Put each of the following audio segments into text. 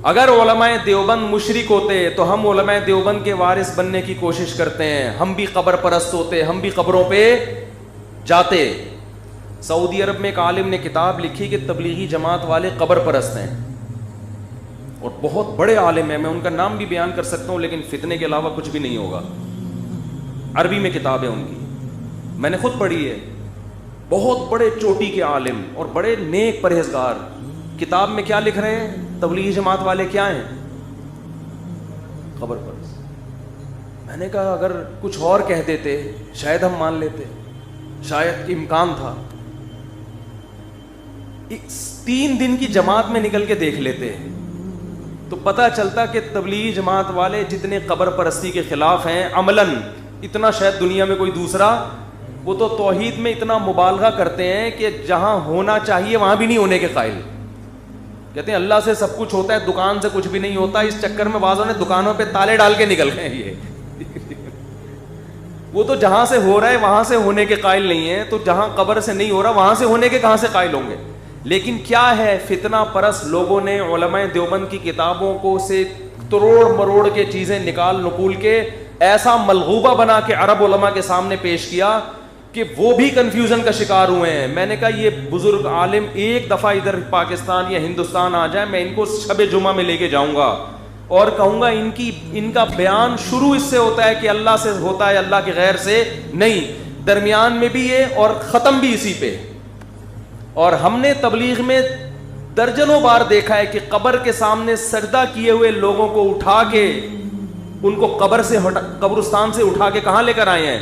اگر علماء دیوبند مشرک ہوتے تو ہم علماء دیوبند کے وارث بننے کی کوشش کرتے ہیں, ہم بھی قبر پرست ہوتے, ہم بھی قبروں پہ جاتے. سعودی عرب میں ایک عالم نے کتاب لکھی کہ تبلیغی جماعت والے قبر پرست ہیں, اور بہت بڑے عالم ہیں, میں ان کا نام بھی بیان کر سکتا ہوں لیکن فتنے کے علاوہ کچھ بھی نہیں ہوگا. عربی میں کتاب ہے ان کی, میں نے خود پڑھی ہے. بہت بڑے چوٹی کے عالم اور بڑے نیک پرہیزگار. کتاب میں کیا لکھ رہے ہیں؟ تبلیغی جماعت والے کیا ہیں؟ قبر پرست. میں نے کہا اگر کچھ اور کہہ دیتے شاید ہم مان لیتے, شاید امکان تھا. 3 دن کی جماعت میں نکل کے دیکھ لیتے تو پتہ چلتا کہ تبلیغی جماعت والے جتنے قبر پرستی کے خلاف ہیں عملاً اتنا شاید دنیا میں کوئی دوسرا. وہ تو توحید میں اتنا مبالغہ کرتے ہیں کہ جہاں ہونا چاہیے وہاں بھی نہیں ہونے کے قائل. کہتے ہیں اللہ سے سب کچھ ہوتا ہے, دکان سے کچھ بھی نہیں ہوتا. اس چکر میں بعضوں نے دکانوں پہ تالے ڈال کے نکل گئے. یہ وہ تو جہاں سے ہو رہا ہے وہاں سے ہونے کے قائل نہیں ہے, تو جہاں قبر سے نہیں ہو رہا وہاں سے ہونے کے کہاں سے قائل ہوں گے. لیکن کیا ہے, فتنہ پرست لوگوں نے علماء دیوبند کی کتابوں کو سے تروڑ مروڑ کے چیزیں نکال نکول کے ایسا ملغوبہ بنا کے عرب علماء کے سامنے پیش کیا کہ وہ بھی کنفیوژن کا شکار ہوئے ہیں. میں نے کہا یہ بزرگ عالم ایک دفعہ ادھر پاکستان یا ہندوستان آ جائے, میں ان کو شب جمعہ میں لے کے جاؤں گا اور کہوں گا ان کا بیان شروع اس سے ہوتا ہے کہ اللہ سے ہوتا ہے, اللہ کے غیر سے نہیں, درمیان میں بھی یہ اور ختم بھی اسی پہ. اور ہم نے تبلیغ میں درجنوں بار دیکھا ہے کہ قبر کے سامنے سجدہ کیے ہوئے لوگوں کو اٹھا کے ان کو قبرستان سے اٹھا کے کہاں لے کر آئے ہیں؟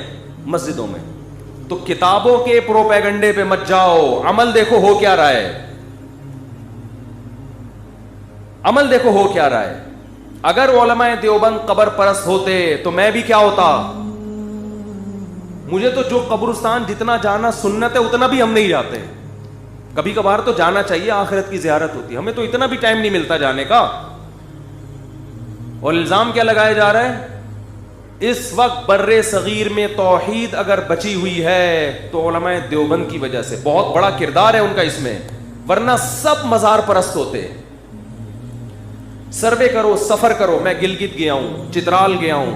مسجدوں میں. تو کتابوں کے پروپیگنڈے پہ مت جاؤ, عمل دیکھو ہو کیا رہا ہے, عمل دیکھو ہو کیا رہا ہے. اگر علماء دیوبند قبر پرست ہوتے تو میں بھی کیا ہوتا. مجھے تو جو قبرستان جتنا جانا سنت ہے اتنا بھی ہم نہیں جاتے. کبھی کبھار تو جانا چاہیے, آخرت کی زیارت ہوتی ہے, ہمیں تو اتنا بھی ٹائم نہیں ملتا جانے کا. اور الزام کیا لگایا جا رہا ہے؟ اس وقت بر صغیر میں توحید اگر بچی ہوئی ہے تو علماء دیوبند کی وجہ سے. بہت بڑا کردار ہے ان کا اس میں, ورنہ سب مزار پرست ہوتے. سروے کرو, سفر کرو, میں گلگت گیا ہوں, چترال گیا ہوں,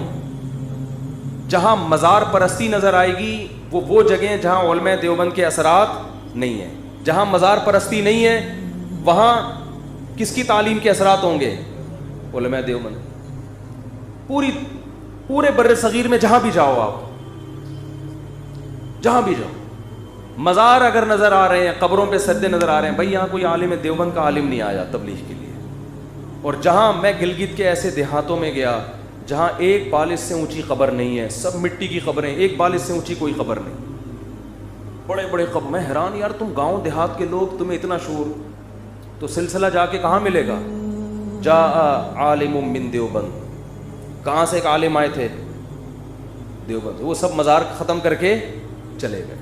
جہاں مزار پرستی نظر آئے گی وہ جگہیں جہاں علماء دیوبند کے اثرات نہیں ہیں. جہاں مزار پرستی نہیں ہے وہاں کس کی تعلیم کے اثرات ہوں گے؟ علماء دیوبند. پورے بر صغیر میں جہاں بھی جاؤ, آپ جہاں بھی جاؤ, مزار اگر نظر آ رہے ہیں, قبروں پہ سجدے نظر آ رہے ہیں, بھائی یہاں کوئی عالم دیوبند کا عالم نہیں آیا تبلیغ کے لیے. اور جہاں میں گلگت کے ایسے دیہاتوں میں گیا جہاں ایک بالش سے اونچی قبر نہیں ہے, سب مٹی کی قبریں, ایک بالش سے اونچی کوئی قبر نہیں, بڑے بڑے قبر. میں حیران, یار تم گاؤں دیہات کے لوگ, تمہیں اتنا شعور, تو سلسلہ جا کے کہاں ملے گا؟ جا عالم من دیوبند, کہاں سے ایک عالم آئے تھے؟ دیوبند. وہ سب مزار ختم کر کے چلے گئے.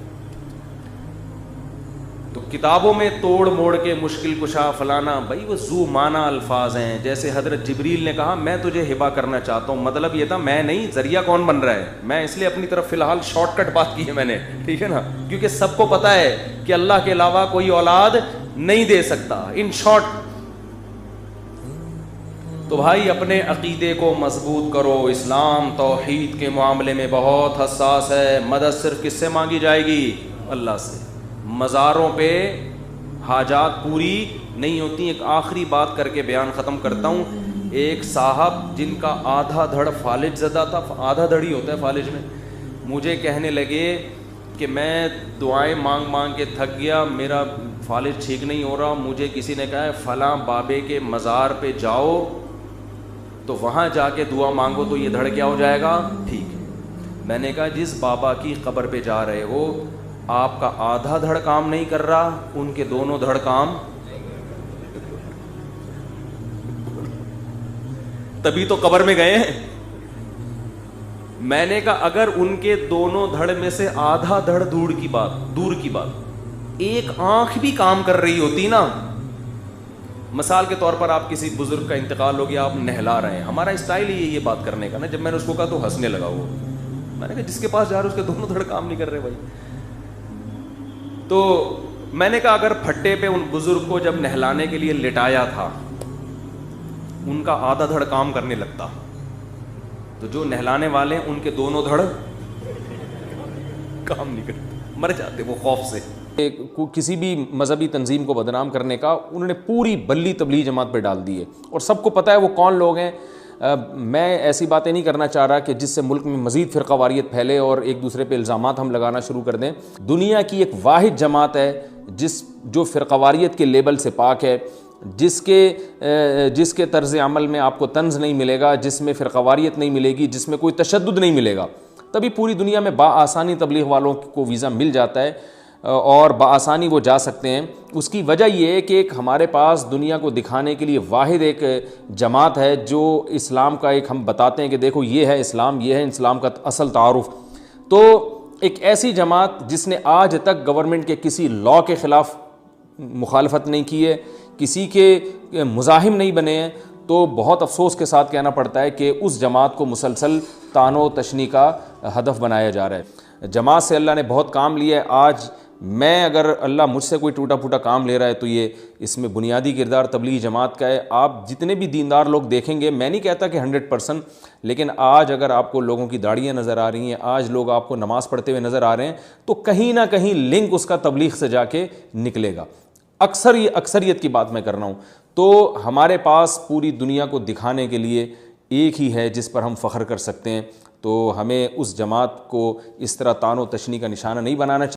تو کتابوں میں توڑ موڑ کے مشکل کشا فلانا, بھائی وہ ذو معنی الفاظ ہیں. جیسے حضرت جبریل نے کہا میں تجھے ہبا کرنا چاہتا ہوں, مطلب یہ تھا میں نہیں, ذریعہ کون بن رہا ہے؟ میں اس لیے اپنی طرف فی الحال شارٹ کٹ بات کی ہے میں نے, ٹھیک ہے نا, کیونکہ سب کو پتا ہے کہ اللہ کے علاوہ کوئی اولاد نہیں دے سکتا. ان شارٹ تو بھائی اپنے عقیدے کو مضبوط کرو. اسلام توحید کے معاملے میں بہت حساس ہے. مدد صرف کس سے مانگی جائے گی؟ اللہ سے. مزاروں پہ حاجات پوری نہیں ہوتی. ایک آخری بات کر کے بیان ختم کرتا ہوں. ایک صاحب جن کا آدھا دھڑ فالج زدہ تھا, آدھا دھڑ ہی ہوتا ہے فالج میں, مجھے کہنے لگے کہ میں دعائیں مانگ مانگ کے تھک گیا, میرا فالج ٹھیک نہیں ہو رہا. مجھے کسی نے کہا ہے فلاں بابے کے مزار پہ جاؤ تو وہاں جا کے دعا مانگو تو یہ دھڑ کیا ہو جائے گا, ٹھیک ہے. میں نے کہا جس بابا کی قبر پہ جا رہے ہو آپ کا آدھا دھڑ کام نہیں کر رہا, ان کے دونوں دھڑ کام, تبھی تو قبر میں گئے ہیں. میں نے کہا اگر ان کے دونوں دھڑ میں سے آدھا دھڑ دور کی بات ایک آنکھ بھی کام کر رہی ہوتی نا, مثال کے طور پر آپ کسی بزرگ کا انتقال ہو گیا, آپ نہلا رہے ہیں, ہمارا اسٹائل ہی یہ بات کرنے کا نا. جب میں نے اس کو کہا تو ہنسنے لگا وہ. میں نے کہا جس کے پاس جا رہے اس کے دونوں دھڑ کام نہیں کر رہے بھائی. تو میں نے کہا اگر پھٹے پہ ان بزرگ کو جب نہلانے کے لیے لٹایا تھا ان کا آدھا دھڑ کام کرنے لگتا. تو جو نہلانے والے ان کے دونوں دھڑ کام نہیں کرتے, مر جاتے وہ خوف سے. کسی بھی مذہبی تنظیم کو بدنام کرنے کا انہوں نے پوری بلی تبلیغ جماعت پہ ڈال دی ہے, اور سب کو پتہ ہے وہ کون لوگ ہیں. میں ایسی باتیں نہیں کرنا چاہ رہا کہ جس سے ملک میں مزید فرقہ واریت پھیلے اور ایک دوسرے پہ الزامات ہم لگانا شروع کر دیں. دنیا کی ایک واحد جماعت ہے جو فرقہ واریت کے لیبل سے پاک ہے, جس کے طرز عمل میں آپ کو طنز نہیں ملے گا, جس میں فرقہ واریت نہیں ملے گی, جس میں کوئی تشدد نہیں ملے گا. تبھی پوری دنیا میں بآسانی تبلیغ والوں کو ویزا مل جاتا ہے اور بآسانی وہ جا سکتے ہیں. اس کی وجہ یہ ہے کہ ایک ہمارے پاس دنیا کو دکھانے کے لیے واحد ایک جماعت ہے جو اسلام کا ایک ہم بتاتے ہیں کہ دیکھو یہ ہے اسلام, یہ ہے اسلام کا اصل تعارف. تو ایک ایسی جماعت جس نے آج تک گورنمنٹ کے کسی لاء کے خلاف مخالفت نہیں کی ہے, کسی کے مزاحم نہیں بنے ہیں, تو بہت افسوس کے ساتھ کہنا پڑتا ہے کہ اس جماعت کو مسلسل طعن و تشنیع کا ہدف بنایا جا رہا ہے. جماعت سے اللہ نے بہت کام لیا ہے. آج میں اگر اللہ مجھ سے کوئی ٹوٹا پھوٹا کام لے رہا ہے تو یہ اس میں بنیادی کردار تبلیغ جماعت کا ہے. آپ جتنے بھی دیندار لوگ دیکھیں گے, میں نہیں کہتا کہ 100%, لیکن آج اگر آپ کو لوگوں کی داڑیاں نظر آ رہی ہیں, آج لوگ آپ کو نماز پڑھتے ہوئے نظر آ رہے ہیں, تو کہیں نہ کہیں لنک اس کا تبلیغ سے جا کے نکلے گا. اکثریت کی بات میں کر رہا ہوں. تو ہمارے پاس پوری دنیا کو دکھانے کے لیے ایک ہی ہے جس پر ہم فخر کر سکتے ہیں. تو ہمیں اس جماعت کو اس طرح طعن و تشنیع کا نشانہ نہیں بنانا چاہیے.